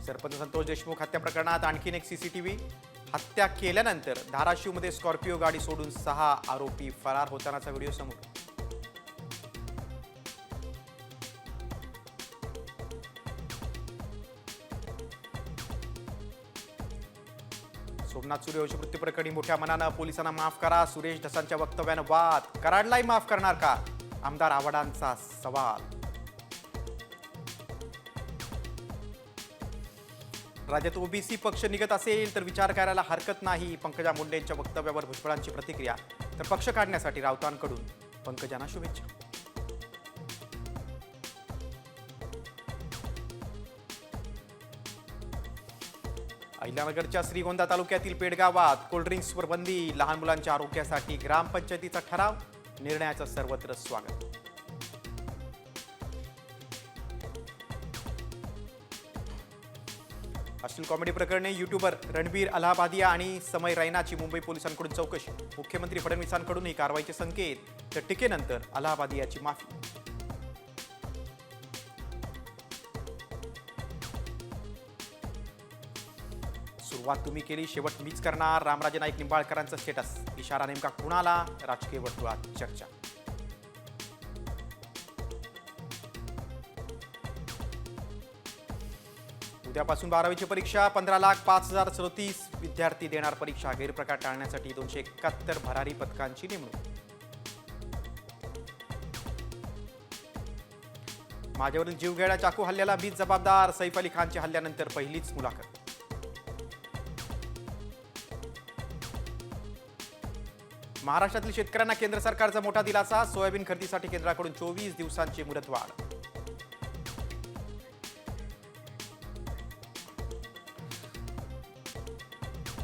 सरपंच संतोष देशमुख हत्या प्रकरणात आणखीन एक सीसीटीव्ही हत्या केल्यानंतर धाराशिवमध्ये स्कॉर्पिओ गाडी सोडून 6 आरोपी फरार होतानाचा व्हिडिओ समोर. सोमनाथ सूर्यवंशी मृत्यू प्रकरणी मोठ्या मनानं पोलिसांना माफ करा. सुरेश धसांच्या वक्तव्यानं वाद. कराडलाही माफ करणार का? आमदार आव्हाडांचा सवाल. राज्यात ओबीसी पक्ष निघत असेल तर विचार करायला हरकत नाही. पंकजा मुंडेंच्या वक्तव्यावर भुजबळांची प्रतिक्रिया. तर पक्ष काढण्यासाठी राऊतांकडून पंकजांना शुभेच्छा. अहिल्यानगरच्या श्रीगोंदा तालुक्यातील पेड गावात कोल्ड्रिंक्सवर बंदी. लहान मुलांच्या आरोग्यासाठी ग्रामपंचायतीचा ठराव. निर्णयाचं सर्वत्र स्वागत. अश्लील कॉमेडी प्रकरणी युट्यूबर रणबीर अलाहाबादिया आणि समय रैनाची मुंबई पोलिसांकडून चौकशी. मुख्यमंत्री फडणवीसांकडून ही कारवाईचे संकेत. तर टीकेनंतर अलाहाबादियाची माफी. सुरुवात तुम्ही केली, शेवट मीच करणार. रामराजे नाईक निंबाळकरांचा स्टेटस. इशारा नेमका कुणाला? राजकीय वर्तुळात चर्चा. उद्यापासून 12वीची परीक्षा. 15,05,034 विद्यार्थी देणार परीक्षा. गैरप्रकार टाळण्यासाठी 271 भरारी पथकांची नेमणूक. माझ्यावरील जीवघेण्या चाकू हल्ल्याला मीच जबाबदार. सैफ अली खानच्या हल्ल्यानंतर पहिलीच मुलाखत. महाराष्ट्रातील शेतकऱ्यांना केंद्र सरकारचा मोठा दिलासा. सोयाबीन खरेदीसाठी केंद्राकडून 24 दिवसांची मुदतवाढ.